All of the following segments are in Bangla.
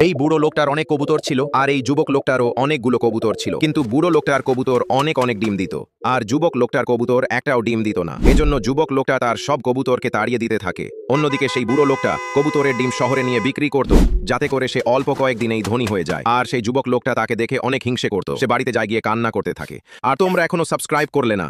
এই বুড়ো লোকটার অনেক কবুতর ছিল আর এই যুবক লোকটারও অনেকগুলো কবুতর ছিল, কিন্তু বুড়ো লোকটার কবুতর অনেক অনেক ডিম দিত আর যুবক লোকটার কবুতর একটাও ডিম দিত না। এজন্য যুবক লোকটা তার সব কবুতরকে তাড়িয়ে দিতে থাকে। অন্যদিকে সেই বুড়ো লোকটা কবুতরের ডিম শহরে নিয়ে বিক্রি করত, যাতে করে সে অল্প কয়েকদিনেই ধনী হয়ে যায়। আর সেই যুবক লোকটা তাকে দেখে অনেক হিংসে করত। সে বাড়িতে যায় গিয়ে কান্না করতে থাকে। আর তোমরা এখনো সাবস্ক্রাইব করলে না।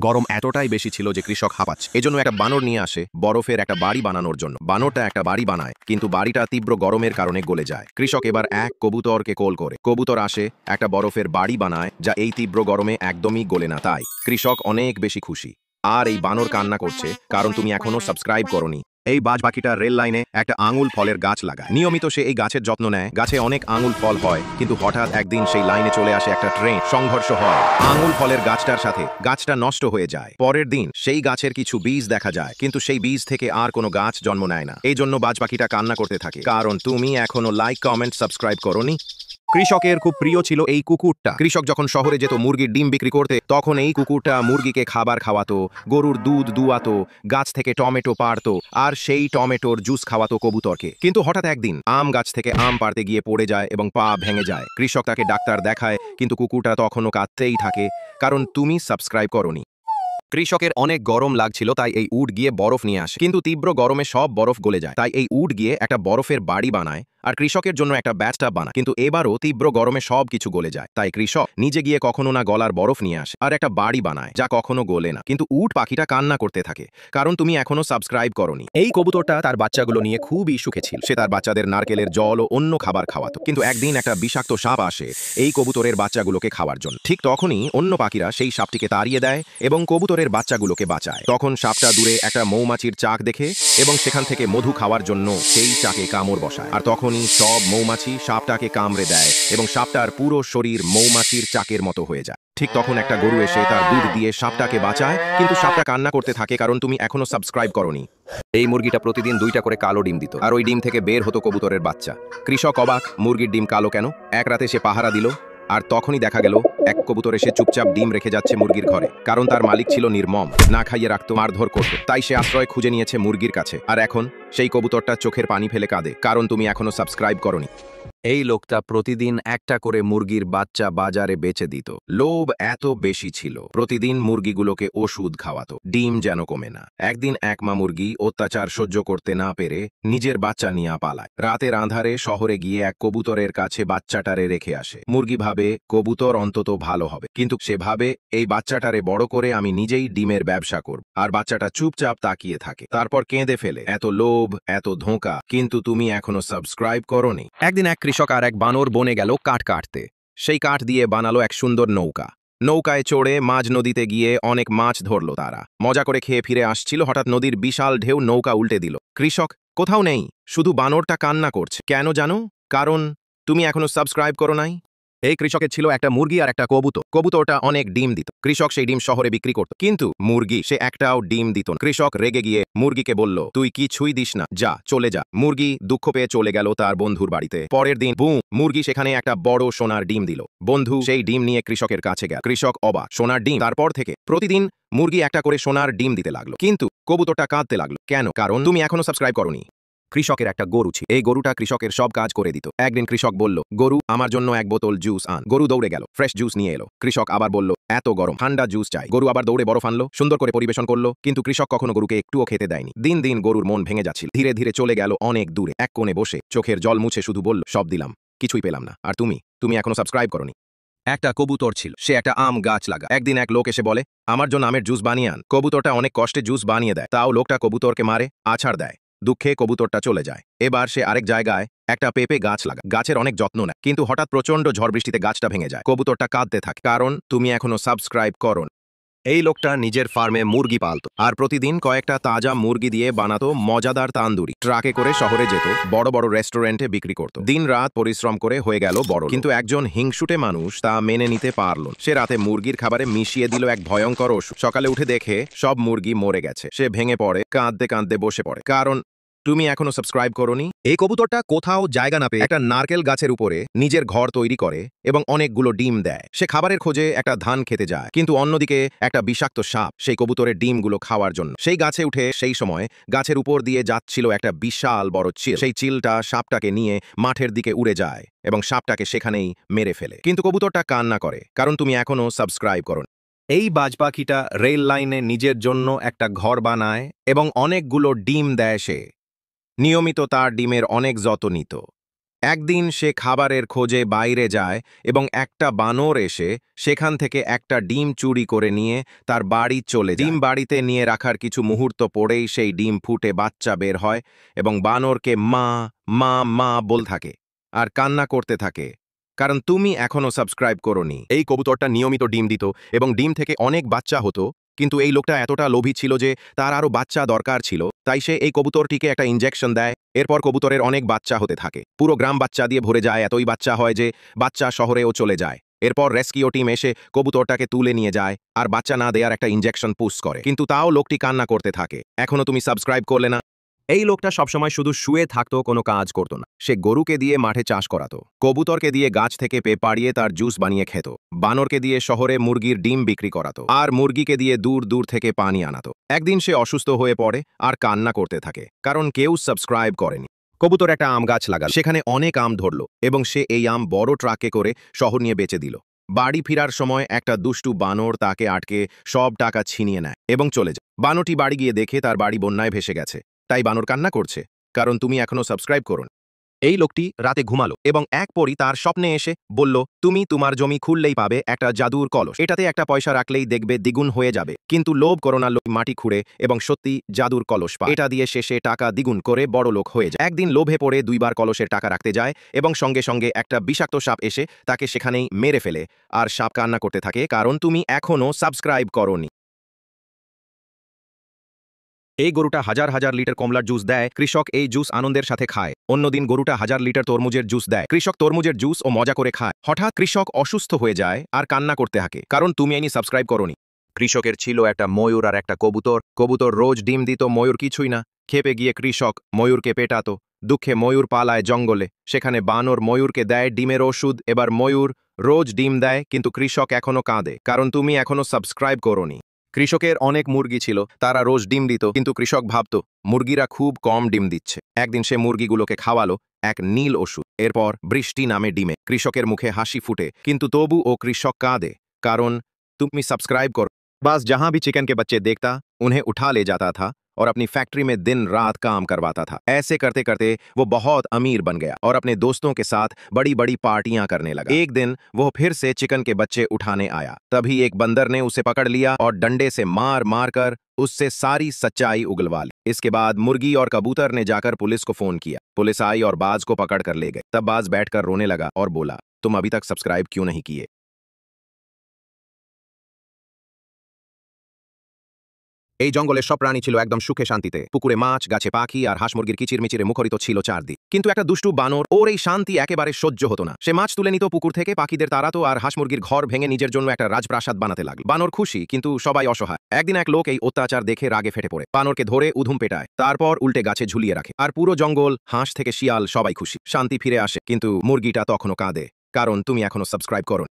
গরম এতটাই বেশি ছিল যে কৃষক হাঁপাচ্ছে। এজন্য একটা বানর নিয়ে আসে বরফের একটা বাড়ি বানানোর জন্য। বানরটা একটা বাড়ি বানায়, কিন্তু বাড়িটা তীব্র গরমের কারণে গলে যায়। কৃষক এবার এক কবুতরকে কল করে। কবুতর আসে, একটা বরফের বাড়ি বানায়, যা এই তীব্র গরমে একদমই গলে না। তাই কৃষক অনেক বেশি খুশি। আর এই বানর কান্না করছে কারণ তুমি এখনো সাবস্ক্রাইব করনি। এই বাজ পাখিটা রেল লাইনে একটা আঙুল ফলের গাছ লাগায়। নিয়মিত সে এই গাছের যত্ন নেয়। গাছে অনেক আঙুল ফল হয়, কিন্তু হঠাৎ একদিন সেই লাইনে চলে আসে একটা ট্রেন। সংঘর্ষ হয় আঙুল ফলের গাছটার সাথে। গাছটা নষ্ট হয়ে যায়। পরের দিন সেই গাছের কিছু বীজ দেখা যায়, কিন্তু সেই বীজ থেকে আর কোনো গাছ জন্ম নেয় না। এই জন্য বাজ পাখিটা কান্না করতে থাকে, কারণ তুমি এখনো লাইক, কমেন্ট, সাবস্ক্রাইব করোনি। কৃষকের খুব প্রিয় ছিল এই কুকুরটা। কৃষক যখন শহরে যেত মুরগির ডিম বিক্রি করতে, তখন এই কুকুরটা মুরগিকে খাবার খাওয়াতো, গরুর দুধ দুয়াতো, গাছ থেকে টমেটো পাড়তো, আর সেই টমেটোর জুস খাওয়াতো কবুতরকে। কিন্তু হঠাৎ একদিন আম গাছ থেকে আম পাড়তে গিয়ে পড়ে যায় এবং পা ভেঙে যায়। কৃষক তাকে ডাক্তার দেখায়, কিন্তু কুকুরটা তখনও কাঁদতেই থাকে, কারণ তুমি সাবস্ক্রাইব করোনি। কৃষকের অনেক গরম লাগছিল, তাই এই উট গিয়ে বরফ নিয়ে আসে, কিন্তু তীব্র গরমে সব বরফ গলে যায়। তাই এই উট গিয়ে একটা বরফের বাড়ি বানায় আর কৃষকের জন্য একটা ব্যাথটাব বানায়, কিন্তু এবারও তীব্র গরমে সব কিছু গলে যায়। তাই কৃষক নিজে গিয়ে কখনো না গলার বরফ নিয়ে আসে আর একটা বাড়ি বানায়, যা কখনো গলে না। কিন্তু উট পাখিটা কান্না করতে থাকে, কারণ তুমি এখনো সাবস্ক্রাইব করোনি। এই কবুতরটা তার বাচ্চাগুলো নিয়ে খুবই সুখে ছিল। সে তার বাচ্চাদের নারকেলের জল ও অন্য খাবার খাওয়াতো, কিন্তু একদিন একটা বিষাক্ত সাপ আসে এই কবুতরের বাচ্চাগুলোকে খাওয়ার জন্য। ঠিক তখনই অন্য পাখিরা সেই সাপটিকে তাড়িয়ে দেয় এবং কবুতরের বাচ্চাগুলোকে বাঁচায়। তখন সাপটা দূরে একটা মৌমাছির চাক দেখে এবং সেখান থেকে মধু খাওয়ার জন্য সেই চাকে কামড় বসায়। আর তখনই সব মৌমাছি সাপটাকে কামড়ে দেয় এবং সাপটার পুরো শরীর মৌমাছির চাকের মতো হয়ে যায়। ঠিক তখন একটা গরু এসে তার দুধ দিয়ে সাপটাকে বাঁচায়, কিন্তু সাপটা কান্না করতে থাকে, কারণ তুমি এখনো সাবস্ক্রাইব করোনি। এই মুরগিটা প্রতিদিন 2টা করে কালো ডিম দিত, আর ওই ডিম থেকে বের হতো কবুতরের বাচ্চা। কৃষক অবাক, মুরগির ডিম কালো কেন? এক রাতে সে পাহারা দিল, আর তখনই দেখা গেল এক কবুতর এসে চুপচাপ ডিম রেখে যাচ্ছে মুরগির ঘরে, কারণ তার মালিক ছিল নির্মম, না খাইয়ে রাখতো, মারধর করতো। তাই সে আশ্রয় খুঁজে নিয়েছে মুরগির কাছে। আর এখন সেই কবুতরটা চোখের পানি ফেলে কাঁদে, কারণ তুমি এখনো সাবস্ক্রাইব করোনি। এই লোকটা প্রতিদিন একটা করে মুরগির বাচ্চা বাজারে বেচে দিত। লোভ এত বেশি ছিল, প্রতিদিন মুরগিগুলোকে ওষুধ খাওয়াতো, ডিম যেন কমে না। একদিন এক মা মুরগি অত্যাচার সহ্য করতে না পেরে নিজের বাচ্চা নিয়ে পালায়। রাতের আঁধারে শহরে গিয়ে এক কবুতরের কাছে বাচ্চাটারে রেখে আসে। মুরগি ভাবে কবুতর অন্তত ভালো হবে, কিন্তু সে ভাবে এই বাচ্চাটারে বড় করে আমি নিজেই ডিমের ব্যবসা করব। আর বাচ্চাটা চুপচাপ তাকিয়ে থাকে, তারপর কেঁদে ফেলে। এত লোভ, এত ধোঁকা, কিন্তু তুমি এখনো সাবস্ক্রাইব করোনি। একদিন এক কৃষক আর এক বানর বনে গেল কাঠ কাটতে। সেই কাঠ দিয়ে বানালো এক সুন্দর নৌকা। নৌকায় চড়ে মাঝ নদীতে গিয়ে অনেক মাছ ধরলো তারা। মজা করে খেয়ে ফিরে আসছিল, হঠাৎ নদীর বিশাল ঢেউ নৌকা উল্টে দিল। কৃষক কোথাও নেই, শুধু বানরটা কান্না করছে। কেন জানো? কারণ তুমি এখনো সাবস্ক্রাইব করো নাই। এই কৃষকের ছিল একটা মুরগি আর একটা কবুতর। কবুতরটা অনেক ডিম দিত। কৃষক সেই ডিম শহরে বিক্রি করত, কিন্তু মুরগি সে একটাও ডিম দিত না। কৃষক রেগে গিয়ে মুরগিকে বলল, তুই কিছুই দিস না, যা চলে যা। মুরগি দুঃখ পেয়ে চলে গেল তার বন্ধুর বাড়িতে। পরের দিন মুরগি সেখানে একটা বড় সোনার ডিম দিল। বন্ধু সেই ডিম নিয়ে কৃষকের কাছে গেল। কৃষক অবাক, সোনার ডিম! তারপর থেকে প্রতিদিন মুরগি একটা করে সোনার ডিম দিতে লাগলো, কিন্তু কবুতরটা কাঁদতে লাগলো। কেন? কারণ তুমি এখনো সাবস্ক্রাইব করোনি। কৃষকের একটা গরু ছিল। এই গরুটা কৃষকের সব কাজ করে দিত। একদিন কৃষক বলল, গরু, আমার জন্য এক বোতল জুস আন। গরু দৌড়ে গেল, ফ্রেশ জুস নিয়ে এলো। কৃষক আবার বলল, এত গরম, ঠান্ডা জুস চাই। গরু আবার দৌড়ে বরফ আনলো, সুন্দর করে পরিবেশন করলো, কিন্তু কৃষক কখনো গরুকে একটুও খেতে দেয়নি। দিন দিন গরুর মন ভেঙে যাচ্ছিল। ধীরে ধীরে চলে গেল অনেক দূরে। এক কোণে বসে চোখের জল মুছে শুধু বলল, সব দিলাম, কিছুই পেলাম না। আর তুমি এখনো সাবস্ক্রাইব করোনি। একটা কবুতর ছিল, সে একটা আম গাছ লাগা। একদিন এক লোক এসে বলে, আমার জন্য আমের জুস বানিয়ে আন। কবুতরটা অনেক কষ্টে জুস বানিয়ে দেয়, তাও লোকটা কবুতরকে মারে, আছাড় দেয়। দুঃখে কবুতরটা চলে যায়। এবার সে আরেক জায়গায় একটা পেঁপে গাছ লাগা। গাছের অনেক যত্ন নেয়, কিন্তু হঠাৎ প্রচন্ড ঝড় বৃষ্টিতে গাছটা ভেঙে যায়। কবুতরটা কাঁদতে থাকে, কারণ তুমি এখনো সাবস্ক্রাইব করো। এই লোকটা নিজের ফার্মে মুরগি পালতো, আর প্রতিদিন কয়েকটা তাজা মুরগি দিয়ে বানাতো মজাদার তান্দুরি। ট্রাকে করে শহরে যেত, বড় বড় রেস্টুরেন্টে বিক্রি করত। দিন রাত পরিশ্রম করে হয়ে গেল বড়, কিন্তু একজন হিংসুটে মানুষ তা মেনে নিতে পারল। সে রাতে মুরগির খাবারে মিশিয়ে দিল এক ভয়ঙ্কর ওষুধ। সকালে উঠে দেখে সব মুরগি মরে গেছে। সে ভেঙে পড়ে, কাঁদতে কাঁদতে বসে পড়ে, কারণ তুমি এখনো সাবস্ক্রাইব করোনি? এই কবুতরটা কোথাও জায়গা না পেয়ে একটা নারকেল গাছের উপরে নিজের ঘর তৈরি করে এবং অনেকগুলো ডিম দেয়। সে খাবারের খোঁজে একটা ধান খেতে যায়, কিন্তু অন্যদিকে একটা বিষাক্ত সাপ সেই কবুতরের ডিমগুলো খাওয়ার জন্য সেই গাছে উঠে সেই সময় গাছের উপর দিয়ে যাচ্ছিল একটা বিশাল বড় চিল। সেই চিলটা সাপটাকে নিয়ে মাঠের দিকে উড়ে যায় এবং সাপটাকে সেখানেই মেরে ফেলে। কিন্তু কবুতরটা কান্না করে, কারণ তুমি এখনো সাবস্ক্রাইব করোনি। এই বাজ পাখিটা রেল লাইনে নিজের জন্য একটা ঘর বানায় এবং অনেকগুলো ডিম দেয়। সে নিয়মিত তার ডিমের অনেক যত্ন নিত। একদিন সে খাবারের খোঁজে বাইরে যায় এবং একটা বানর এসে সেখান থেকে একটা ডিম চুরি করে নিয়ে তার বাড়ি চলে যায়। ডিম বাড়িতে নিয়ে রাখার কিছু মুহূর্ত পরেই সেই ডিম ফুটে বাচ্চা বের হয় এবং বানরকে মা মা মা বল থাকে আর কান্না করতে থাকে, কারণ তুমি এখনো সাবস্ক্রাইব করোনি। এই কবুতরটা নিয়মিত ডিম দিত এবং ডিম থেকে অনেক বাচ্চা হতো, কিন্তু এই লোকটা এতটা লোভী ছিল যে তার আরও বাচ্চা দরকার ছিল, তাই সে এই কবুতরটিকে একটা ইনজেকশন দেয়। এরপর কবুতরের অনেক বাচ্চা হতে থাকে, পুরো গ্রাম বাচ্চা দিয়ে ভরে যায়। এতই বাচ্চা হয় যে বাচ্চা শহরেও চলে যায়। এরপর রেস্কিউ টিম এসে কবুতরটাকে তুলে নিয়ে যায় আর বাচ্চা না দেওয়ার একটা ইনজেকশন পুশ করে, কিন্তু তাও লোকটি কান্না করতে থাকে। এখনো তুমি সাবস্ক্রাইব করলে না? এই লোকটা সবসময় শুধু শুয়ে থাকতো, কোনো কাজ করতো না। সে গরুকে দিয়ে মাঠে চাষ করাতো, কবুতরকে দিয়ে গাছ থেকে পাড়িয়ে তার জুস বানিয়ে খেত, বানরকে দিয়ে শহরে মুরগির ডিম বিক্রি করাতো আর মুরগিকে দিয়ে দূর দূর থেকে পানি আনাতো। একদিন সে অসুস্থ হয়ে পড়ে আর কান্না করতে থাকে, কারণ কেউ সাবস্ক্রাইব করেনি। কবুতর একটা আম গাছ লাগাল, সেখানে অনেক আম ধরলো এবং সে এই আম বড় ট্রাকে করে শহর নিয়ে বেচে দিল। বাড়ি ফেরার সময় একটা দুষ্টু বানর তাকে আটকে সব টাকা ছিনিয়ে নেয় এবং চলে যায়। বানরটি বাড়ি গিয়ে দেখে তার বাড়ি বন্যায় ভেসে গেছে, তাই বানর কান্না করছে, কারণ তুমি এখনো সাবস্ক্রাইব করোনি। এই লোকটি রাতে ঘুমালো এবং এক পরই তার স্বপ্নে এসে বলল, তুমি তোমার জমি খুললেই পাবে একটা জাদুর কলস, এটাতে একটা পয়সা রাখলেই দেখবে দ্বিগুণ হয়ে যাবে। কিন্তু লোভ করো না, লোক মাটি খুঁড়ে এবং সত্যি জাদুর কলস পায়। এটা দিয়ে শেষে টাকা দ্বিগুণ করে বড় লোক হয়ে যায়। একদিন লোভে পড়ে দুইবার কলসের টাকা রাখতে যায় এবং সঙ্গে সঙ্গে একটা বিষাক্ত সাপ এসে তাকে সেখানেই মেরে ফেলে। আর সাপ কান্না করতে থাকে, কারণ তুমি এখনো সাবস্ক্রাইব করোনি। এই গরুটা হাজার হাজার লিটার কমলার জুস দেয়, কৃষক এই জুস আনন্দের সাথে খায়। অন্যদিন গরুটা হাজার লিটার তরমুজের জুস দেয়, কৃষক তরমুজের জুস ও মজা করে খায়। হঠাৎ কৃষক অসুস্থ হয়ে যায় আর কান্না করতে থাকে, কারণ তুমি আইনি সাবস্ক্রাইব করোনি। কৃষকের ছিল একটা ময়ূর আর একটা কবুতর। কবুতর রোজ ডিম দিত, ময়ূর কিছুই না। খেপে গিয়ে কৃষক ময়ূরকে পেটাতো। দুঃখে ময়ূর পালায় জঙ্গলে, সেখানে বানর ময়ূরকে দেয় ডিমের ওষুধ। এবার ময়ূর রোজ ডিম দেয়, কিন্তু কৃষক এখনো কাঁদে, কারণ তুমি এখনো সাবস্ক্রাইব করোনি। কৃষকের অনেক মুরগি ছিল, তারা রোজ ডিম দিত, কিন্তু কৃষক ভাবত মুরগিরা খুব কম ডিম দিচ্ছে। একদিন সে মুরগিগুলোকে খাওয়ালো এক নীল ওষুধ। এরপর বৃষ্টি নামে ডিমে। কৃষকের মুখে হাসি ফুটে, কিন্তু তবু ও কৃষক কাঁদে, কারণ তুমি সাবस्क्राइब करो। बस जहां भी चिकन के बच्चे देखता उन्हें उठा ले जाता था और अपनी फैक्ट्री में दिन रात काम करवाता था। ऐसे करते करते वो बहुत अमीर बन गया और अपने दोस्तों के साथ बड़ी बड़ी पार्टियां करने लगा। एक दिन वो फिर से चिकन के बच्चे उठाने आया, तभी एक बंदर ने उसे पकड़ लिया और डंडे से मार मार कर उससे सारी सच्चाई उगलवा ली। इसके बाद मुर्गी और कबूतर ने जाकर पुलिस को फोन किया। पुलिस आई और बाज को पकड़ कर ले गए। तब बाज बैठकर रोने लगा और बोला, तुम अभी तक सब्सक्राइब क्यों नहीं किए? এই জঙ্গলের সব প্রাণী ছিল একদম সুখে শান্তিতে। পুকুরে মাছ, গাছে পাখি আর হাঁস মুরগির কিচিরমিচিরে মুখরিত ছিল চারদিক। কিন্তু একটা দুষ্টু বানর, ওর এই শান্তি একেবারে সহ্য হতো না। সে মাছ তুলে নিত পুকুর থেকে, পাখিদের তাড়াতো আর হাঁস মুরগির ঘর ভেঙে নিজের জন্য একটা রাজপ্রাসাদ বানাতে লাগলো। বানর খুশি, কিন্তু সবাই অসহায়। একদিন এক লোক এই অত্যাচার দেখে রাগে ফেটে পড়ে, বানরকে ধরে উধুম পেটায়, তারপর উল্টে গাছে ঝুলিয়ে রাখে। আর পুরো জঙ্গল, হাঁস থেকে শিয়াল, সবাই খুশি, শান্তি ফিরে আসে। কিন্তু মুরগিটা তখনও কাঁদে, কারণ তুমি এখনো সাবস্ক্রাইব করো।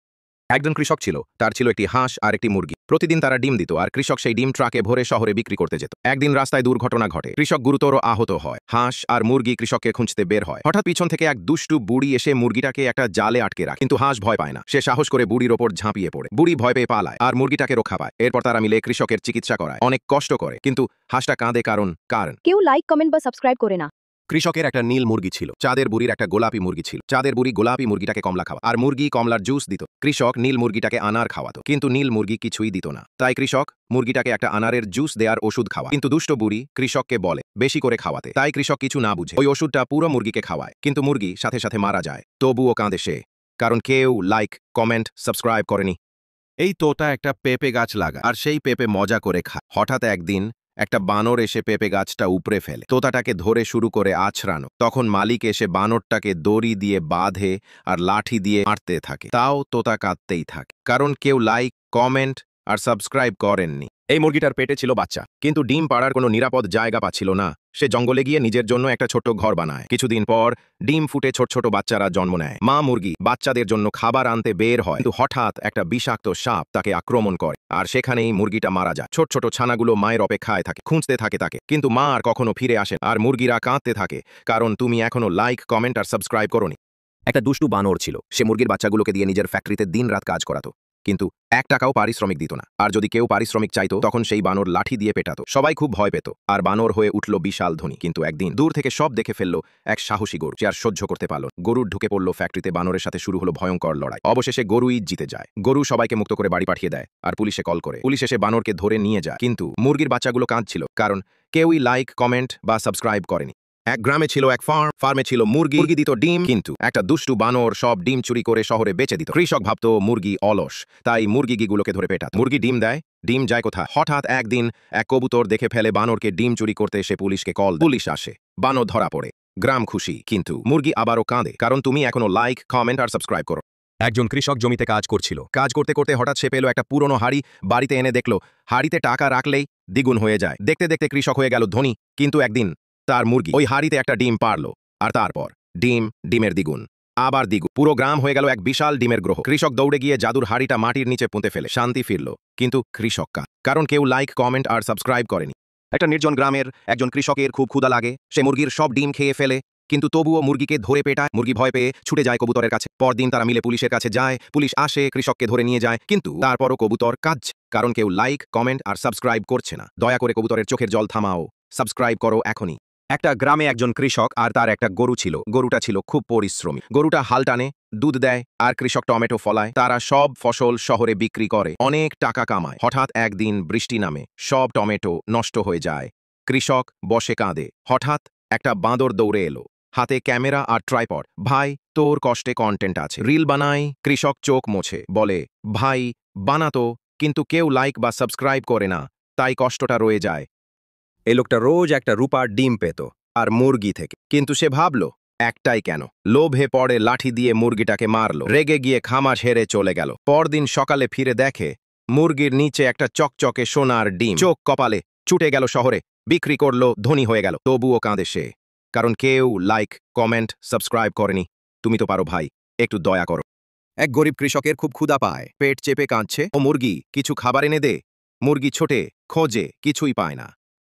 একজন কৃষক ছিল, তার ছিল একটি হাঁস আর একটি মুরগি। প্রতিদিন তারা ডিম দিত আর কৃষক সেই ডিম ট্রাকে ভরে শহরে বিক্রি করতে যেত। একদিন রাস্তায় দুর্ঘটনা ঘটে, কৃষক গুরুতর আহত হয়। হাঁস আর মুরগি কৃষককে খুঁজতে বের হয়। হঠাৎ পিছন থেকে এক দুষ্টু বুড়ি এসে মুরগিটাকে একটা জালে আটকে রাখে, কিন্তু হাঁস ভয় পায় না। সে সাহস করে বুড়ির ওপর ঝাঁপিয়ে পড়ে। বুড়ি ভয় পেয়ে পালায় আর মুরগিটাকে রক্ষা পায়। এরপর তারা মিলে কৃষকের চিকিৎসা করায়, অনেক কষ্ট করে, কিন্তু হাঁসটা কাঁদে, কারণ কেউ লাইক কমেন্ট বা সাবস্ক্রাইব করে না। কৃষকের একটা নীল মুরগি ছিল, চাঁদের বুড়ির একটা গোলাপি মুরগি ছিল। চাঁদের বুড়ি গোলাপি মুরগিটাকে কমলা খাওয়া আর মুরগি কমলার জুস দিত। কৃষক নীল মুরগিটাকে আনার খাওয়াতো, কিন্তু নীল মুরগি কিছুই দিত না। তাই কৃষক মুরগিটাকে একটা আনারের জুস দেওয়ার ওষুধ খাওয়া, কিন্তু দুষ্ট বুড়ি কৃষককে বলে বেশি করে খাওয়াতে। তাই কৃষক কিছু না বুঝে ওই ওষুধটা পুরো মুরগিকে খাওয়ায়, কিন্তু মুরগি সাথে সাথে মারা যায়। তবুও কাঁদে সে, কারণ কেউ লাইক কমেন্ট সাবস্ক্রাইব করেনি। এই তোতা একটা পেঁপে গাছ লাগা আর সেই পেঁপে মজা করে খায়। হঠাৎ একদিন একটা বানর এসে পেঁপে গাছটা উপড়ে ফেলে। তোতাটাকে ধরে শুরু করে আছড়ানো। তখন মালিক এসে বানরটাকে দড়ি দিয়ে বাঁধে আর লাঠি দিয়ে মারতে থাকে। তাও তোতা কাঁদতেই থাকে, কারণ কেউ লাইক কমেন্ট আর সাবস্ক্রাইব করেননি। এই মুরগিটার পেটে ছিল বাচ্চা, কিন্তু ডিম পাড়ার কোনো নিরাপদ জায়গা পাচ্ছিল না। সে জঙ্গলে গিয়ে নিজের জন্য একটা ছোট্ট ঘর বানায়। কিছুদিন পর ডিম ফুটে ছোট ছোট বাচ্চারা জন্ম নেয়। মা মুরগি বাচ্চাদের জন্য খাবার আনতে বের হয়, কিন্তু হঠাৎ একটা বিষাক্ত সাপ তাকে আক্রমণ করে, আর সেখানেই মুরগিটা মারা যায়। ছোট ছোট ছানাগুলো মায়ের অপেক্ষায় থাকে, খুঁজতে থাকে তাকে, কিন্তু মা আর কখনো ফিরে আসে না। আর মুরগিরা কাঁদতে থাকে, কারণ তুমি এখনো লাইক, কমেন্ট আর সাবস্ক্রাইব করোনি। একটা দুষ্টু বানর ছিল। সে মুরগির বাচ্চাগুলোকে দিয়ে নিজের ফ্যাক্টরিতে দিনরাত কাজ করাতো, কিন্তু 1 টাকাও পারিশ্রমিক দিত না। আর যদি কেউ পারিশ্রমিক চাইতো, তখন সেই বানর লাঠি দিয়ে পেটাতো। সবাই খুব ভয় পেত, আর বানর হয়ে উঠল বিশাল ধনী। কিন্তু একদিন দূর থেকে সব দেখে ফেললো এক সাহসী গরু। সে আর সহ্য করতে পারল। গরুর ঢুকে পড়ল ফ্যাক্টরিতে। বানরের সাথে শুরু হলো ভয়ঙ্কর লড়াই। অবশেষে গরুই জিতে যায়। গরু সবাইকে মুক্ত করে বাড়ি পাঠিয়ে দেয়, আর পুলিশে কল করে। পুলিশ এসে বানরকে ধরে নিয়ে যায়, কিন্তু মুরগির বাচ্চাগুলো কাঁদছিল, কারণ কেউই লাইক, কমেন্ট বা সাবস্ক্রাইব করেনি। এক গ্রামে ছিল এক ফার্মে ছিল মুরগি দিত ডিম, কিন্তু একটা দুষ্টু বানর সব ডিম চুরি করে শহরে বেচে দিত। কৃষক ভাবত মুরগি অলস, তাই মুরগিগুলোকে ধরে পেটাত। মুরগি ডিম দেয়, ডিম যায় কোথায়? হঠাৎ একদিন এক কবুতর দেখে ফেলে বানরকে ডিম চুরি করতে। এসে পুলিশকে কল। পুলিশ আসে, বানর ধরা পড়ে। গ্রাম খুশি, কিন্তু মুরগি আবারও কাঁদে, কারণ তুমি এখনো লাইক, কমেন্ট আর সাবস্ক্রাইব করো। একজন কৃষক জমিতে কাজ করছিল। কাজ করতে করতে হঠাৎ সে পেল একটা পুরনো হাড়ি। বাড়িতে এনে দেখলো হাড়িতে টাকা রাখলেই দ্বিগুণ হয়ে যায়। দেখতে দেখতে কৃষক হয়ে গেল ধনী। কিন্তু একদিন তার মুরগি ওই হাড়িতে একটা ডিম পারল, আর তারপর ডিমের দ্বিগুণ, আবার দ্বিগুণ। পুরো গ্রাম হয়ে গেল এক বিশাল ডিমের গ্রহ। কৃষক দৌড়ে গিয়ে জাদুর হাড়িটা মাটির নিচে পুঁতে ফেলে শান্তি ফিরল, কিন্তু কৃষক কারণ কেউ লাইক, কমেন্ট আর সাবস্ক্রাইব করেনি। একটা নির্জন গ্রামের একজন কৃষকের খুব ক্ষুধা লাগে। সে মুরগির সব ডিম খেয়ে ফেলে, কিন্তু তবুও মুরগিকে ধরে পেটায়। মুরগি ভয় পেয়ে ছুটে যায় কবুতরের কাছে। পরদিন তারা মিলে পুলিশের কাছে যায়। পুলিশ আসে, কৃষককে ধরে নিয়ে যায়, কিন্তু তারপরও কবুতর কাঁদছে, কারণ কেউ লাইক, কমেন্ট আর সাবস্ক্রাইব করছে না। দয়া করে কবুতরের চোখের জল থামাও, সাবস্ক্রাইব করো এখনই। একটা গ্রামে একজন কৃষক আর তার একটা গরু ছিল। গরুটা ছিল খুব পরিশ্রমী। গরুটা হাল টানে, দুধ দেয়, আর কৃষক টমেটো ফলায়। তারা সব ফসল শহরে বিক্রি করে, অনেক টাকা কামায়। হঠাৎ একদিন বৃষ্টি নামে, সব টমেটো নষ্ট হয়ে যায়। কৃষক বসে কাঁদে। হঠাৎ একটা বাঁদর দৌড়ে এলো, হাতে ক্যামেরা আর ট্রাইপড। ভাই, তোর কষ্টে কন্টেন্ট আছে, রিল বানাই। কৃষক চোখ মোছে, বলে, ভাই বানাতো, কিন্তু কেউ লাইক বা সাবস্ক্রাইব করে না, তাই কষ্টটা রয়ে যায়। এই লোকটা রোজ একটা রূপার ডিম পেত, আর মুরগি থেকে। কিন্তু সে ভাবল, একটাই কেন? লোভে পড়ে লাঠি দিয়ে মুরগিটাকে মারল। রেগে গিয়ে খামা ছেড়ে চলে গেল। পরদিন সকালে ফিরে দেখে মুরগির নিচে একটা চকচকে সোনার ডিম। চোখ কপালে, ছুটে গেল শহরে, বিক্রি করলো, ধনী হয়ে গেল। তবুও কাঁদে সে, কারণ কেউ লাইক, কমেন্ট, সাবস্ক্রাইব করেনি। তুমি তো পারো ভাই, একটু দয়া করো। এক গরিব কৃষকের খুব ক্ষুধা পায়, পেট চেপে কাঁদছে। ও মুরগি, কিছু খাবার এনে দে। মুরগি ছোটে, খোঁজে, কিছুই পায় না।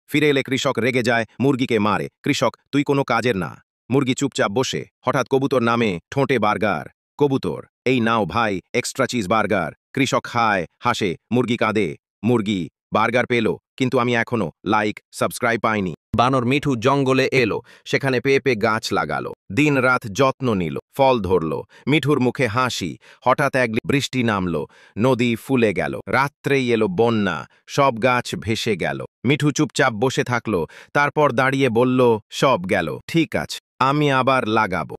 ফিরে এলে কৃষক রেগে যায়, মুরগিকে মারে। কৃষক, তুই কোনো কাজের না। মুরগি চুপচাপ বসে। হঠাৎ কবুতর নামে, ঠোঁটে বার্গার। কবুতর, এই নাও ভাই, এক্সট্রা চিজ বার্গার। কৃষক খায়, হাসে। মুরগি কাঁদে। মুরগি, বার্গার পেল, কিন্তু আমি এখনো লাইক, সাবস্ক্রাইব পাইনি। বানর মিঠু জঙ্গলে এলো, সেখানে পেঁপে গাছ লাগালো। দিন রাত যত্ন নিল, ফল ধরল। মিঠুর মুখে হাসি। হঠাৎ এক বৃষ্টি নামলো, নদী ফুলে গেল। রাত্রেই এলো বন্যা, সব গাছ ভেসে গেল। মিঠু চুপচাপ বসে থাকলো, তারপর দাঁড়িয়ে বলল, সব গেল, ঠিক আছে, আমি আবার লাগাবো।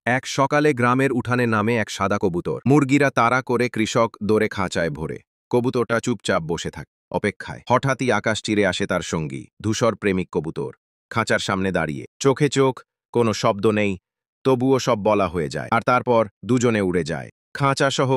এক সকালে গ্রামের উঠানে নামে এক সাদা কবুতর। মুরগিরা তাড়া করে কৃষক দৌড়ে খাঁচায় ভরে। কবুতরটা চুপচাপ বসে থাকে, অপেক্ষায়। হঠাৎই আকাশ চিরে আসে তার সঙ্গী, ধূসর প্রেমিক কবুতর। খাঁচার সামনে দাঁড়িয়ে, চোখে চোখ, কোনো শব্দ নেই, তবুও সব বলা হয়ে যায়। আর তারপর দুজনে উড়ে যায়, খাঁচা সহ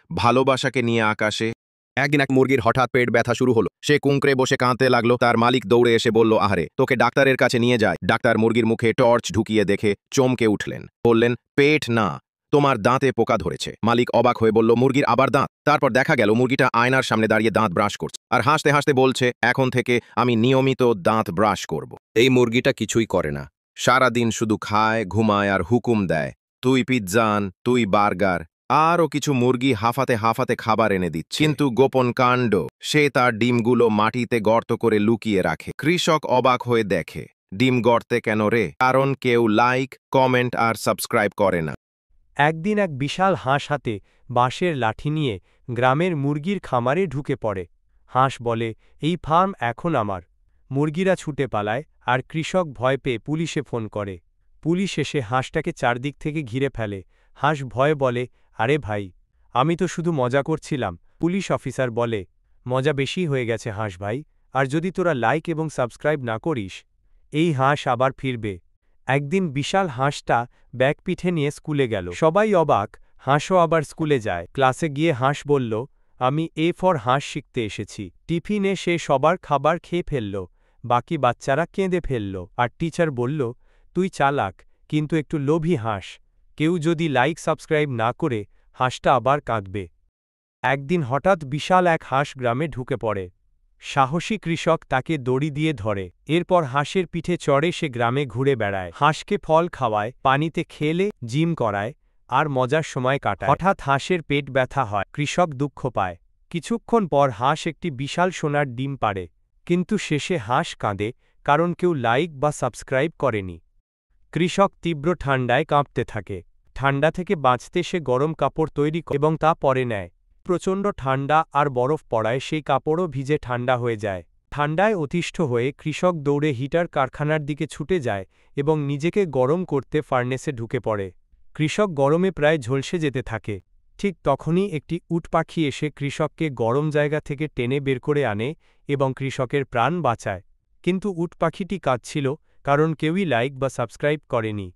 ভালোবাসাকে নিয়ে আকাশে। একদিন এক মুরগির হঠাৎ পেট ব্যথা শুরু হলো। সে কুঁকড়ে বসে কাঁদতে লাগলো। তার মালিক দৌড়ে এসে বলল, আহারে, তোকে ডাক্তারের কাছে নিয়ে যায়। ডাক্তার মুরগির মুখে টর্চ ঢুকিয়ে দেখে চমকে উঠলেন। বললেন, পেট না, তোমার দাঁতে পোকা ধরেছে। মালিক অবাক হয়ে বলল, মুরগির আবার দাঁত? তারপর দেখা গেল মুরগিটা আয়নার সামনে দাঁড়িয়ে দাঁত ব্রাশ করছে, আর হাসতে হাসতে বলছে, এখন থেকে আমি নিয়মিত দাঁত ব্রাশ করব। এই মুরগিটা কিছুই করে না, সারাদিন শুধু খায়, ঘুমায় আর হুকুম দেয়, তুই পিৎজা আন, তুই বার্গার। আরও কিছু মুরগি হাঁফাতে হাঁফাতে খাবার এনে দিচ্ছে, কিন্তু গোপন কাণ্ড, সে তার ডিমগুলো মাটিতে গর্ত করে লুকিয়ে রাখে। কৃষক অবাক হয়ে দেখে, ডিম গর্তে কেন রে? কারণ কেউ লাইক, কমেন্ট আর সাবস্ক্রাইব করে না। একদিন এক বিশাল হাঁস হাতে বাঁশের লাঠি নিয়ে গ্রামের মুরগির খামারে ঢুকে পড়ে। হাঁস বলে, এই ফার্ম এখন আমার। মুরগিরা ছুটে পালায়, আর কৃষক ভয় পেয়ে পুলিশে ফোন করে। পুলিশ এসে হাঁসটাকে চারদিক থেকে ঘিরে ফেলে। হাঁস ভয়ে বলে, আরে ভাই, আমি তো শুধু মজা করছিলাম। পুলিশ অফিসার বলে, মজা বেশি হয়ে গেছে হাঁস ভাই, আর যদি তোরা লাইক এবং সাবস্ক্রাইব না করিস, এই হাঁস আবার ফিরবে। একদিন বিশাল হাঁসটা ব্যাগ পিঠে নিয়ে স্কুলে গেল। সবাই অবাক, হাঁসও আবার স্কুলে যায়। ক্লাসে গিয়ে হাঁস বলল, আমি এ ফর হাঁস শিখতে এসেছি। টিফিনে সে সবার খাবার খেয়ে ফেলল, বাকি বাচ্চারা কেঁদে ফেলল, আর টিচার বলল, তুই চালাক, কিন্তু একটু লোভী হাঁস। কেউ যদি লাইক সাবস্ক্রাইব না করে, হাঁসটা আবার কাঁদবে। একদিন হঠাৎ বিশাল এক হাঁস গ্রামে ঢুকে পড়ে। সাহসী কৃষক তাকে দড়ি দিয়ে ধরে। এরপর হাঁসের পিঠে চড়ে সে গ্রামে ঘুরে বেড়ায়, হাঁসকে ফল খাওয়ায়, পানিতে খেলে জিম করায়, আর মজার সময় কাটায়। হঠাৎ হাঁসের পেট ব্যথা হয়, কৃষক দুঃখ পায়। কিছুক্ষণ পর হাঁস একটি বিশাল সোনার ডিম পাড়ে, কিন্তু শেষে হাঁস কাঁদে, কারণ কেউ লাইক বা সাবস্ক্রাইব করেনি। কৃষক তীব্র ঠান্ডায় কাঁপতে থাকে। ঠান্ডা থেকে বাঁচতে সে গরম কাপড় তৈরি করে এবং তা পরে নেয়। প্রচণ্ড ঠান্ডা আর বরফ পড়ায় সেই কাপড়ও ভিজে ঠান্ডা হয়ে যায়। ঠান্ডায় অতিষ্ঠ হয়ে কৃষক দৌড়ে হিটার কারখানার দিকে ছুটে যায় এবং নিজেকে গরম করতে ফার্নেসে ঢুকে পড়ে। কৃষক গরমে প্রায় ঝলসে যেতে থাকে। ঠিক তখনই একটি উট পাখি এসে কৃষককে গরম জায়গা থেকে টেনে বের করে আনে এবং কৃষকের প্রাণ বাঁচায়। কিন্তু উট পাখিটি কাঁদছিল, কারণ কেউই লাইক বা সাবস্ক্রাইব করেনি।